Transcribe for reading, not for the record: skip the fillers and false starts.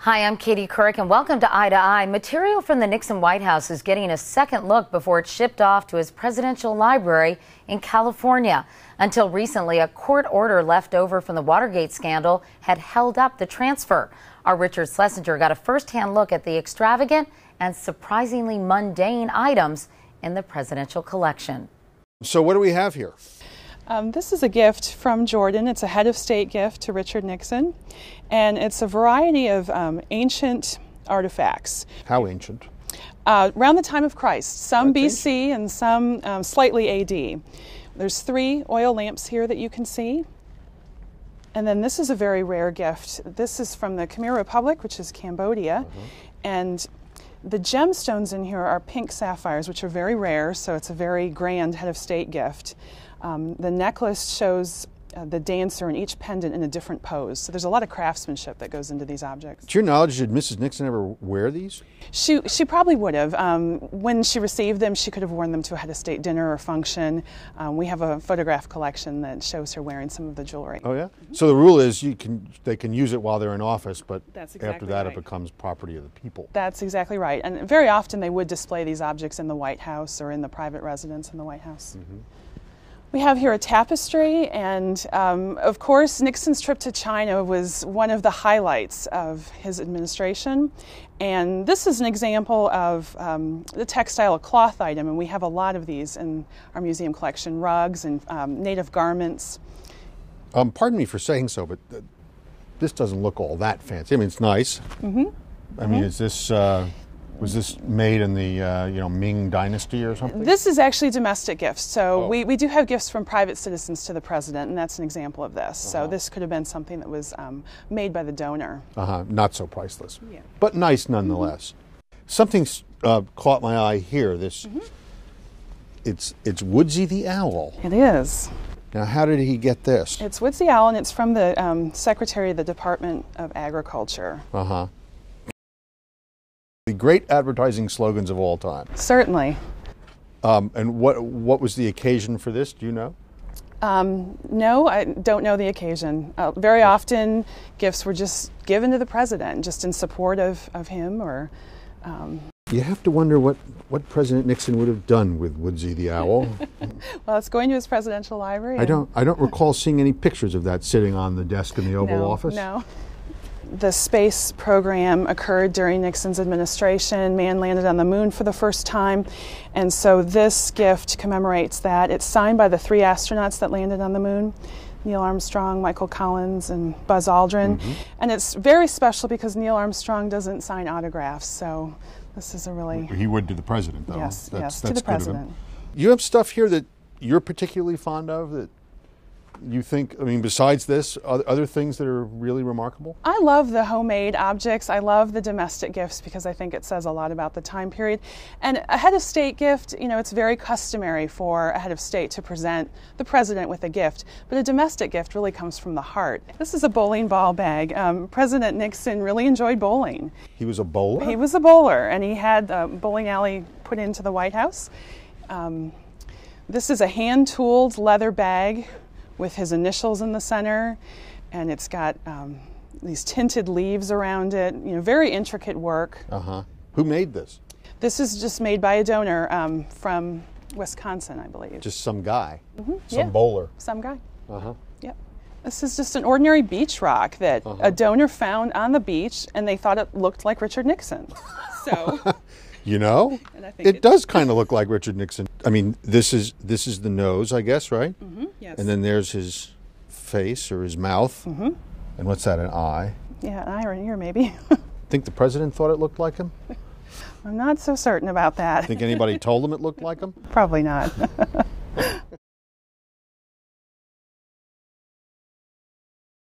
Hi, I'm Katie Couric, and welcome to Eye to Eye. Material from the Nixon White House is getting a second look before it's shipped off to his presidential library in California. Until recently, a court order left over from the Watergate scandal had held up the transfer. Our Richard Schlesinger got a first-hand look at the extravagant and surprisingly mundane items in the presidential collection. So what do we have here? This is a gift from Jordan. It's a head of state gift to Richard Nixon, and it's a variety of ancient artifacts. How ancient? Around the time of Christ, some That's BC and some slightly AD. There's 3 oil lamps here that you can see. And then this is a very rare gift. This is from the Khmer Republic, which is Cambodia. And the gemstones in here are pink sapphires, which are very rare, so it's a very grand head of state gift. The necklace shows the dancer in each pendant in a different pose. So there's a lot of craftsmanship that goes into these objects. To your knowledge, did Mrs. Nixon ever wear these? She probably would have. When she received them, she could have worn them to a head of state dinner or function. We have a photograph collection that shows her wearing some of the jewelry. Oh yeah? So the rule is they can use it while they're in office, but That's exactly after that right. It becomes property of the people. That's exactly right. And very often they would display these objects in the White House or in the private residence in the White House. We have here a tapestry, and of course Nixon's trip to China was one of the highlights of his administration. And this is an example of the textile, a cloth item, and we have a lot of these in our museum collection, rugs and native garments. Pardon me for saying so, but this doesn't look all that fancy. I mean, it's nice. I mean, is this... was this made in the Ming Dynasty or something? This is actually domestic gifts. So we do have gifts from private citizens to the president, and that's an example of this. So this could have been something that was made by the donor. Not so priceless, Yeah. but nice nonetheless. Something caught my eye here. This, it's Woodsy the Owl. It is. Now, how did he get this? It's Woodsy Owl, and it's from the Secretary of the Department of Agriculture. The great advertising slogans of all time. Certainly. And what was the occasion for this? Do you know? No, I don't know the occasion. Very often, gifts were just given to the president, just in support of him. Or You have to wonder what President Nixon would have done with Woodsy the Owl. Well, it's going to his presidential library. I don't recall seeing any pictures of that sitting on the desk in the Oval Office. No. The space program occurred during Nixon's administration. Man landed on the moon for the first time. And so this gift commemorates that. It's signed by the 3 astronauts that landed on the moon, Neil Armstrong, Michael Collins, and Buzz Aldrin. And it's very special because Neil Armstrong doesn't sign autographs. So this is a really... He would to the president, though. Yes, that's to the good of him. president. You have stuff here that you're particularly fond of that you think, I mean, besides this, other things that are really remarkable? I love the homemade objects. I love the domestic gifts because I think it says a lot about the time period. And a head of state gift, it's very customary for a head of state to present the president with a gift, but a domestic gift really comes from the heart. This is a bowling ball bag. President Nixon really enjoyed bowling. He was a bowler? He was a bowler, and he had a bowling alley put into the White House. This is a hand-tooled leather bag with his initials in the center, and it's got these tinted leaves around it, very intricate work. Who made this? This is just made by a donor from Wisconsin, I believe. Just some guy, yeah. bowler. Some guy. Yep. This is just an ordinary beach rock that a donor found on the beach, and they thought it looked like Richard Nixon. So... And I think it does kind of look like Richard Nixon. I mean, this is the nose, I guess, right? Yes. And then there's his face or his mouth. And what's that, an eye? Yeah, an eye or an ear, maybe. Think the president thought it looked like him? I'm not so certain about that. Think anybody told him it looked like him? Probably not.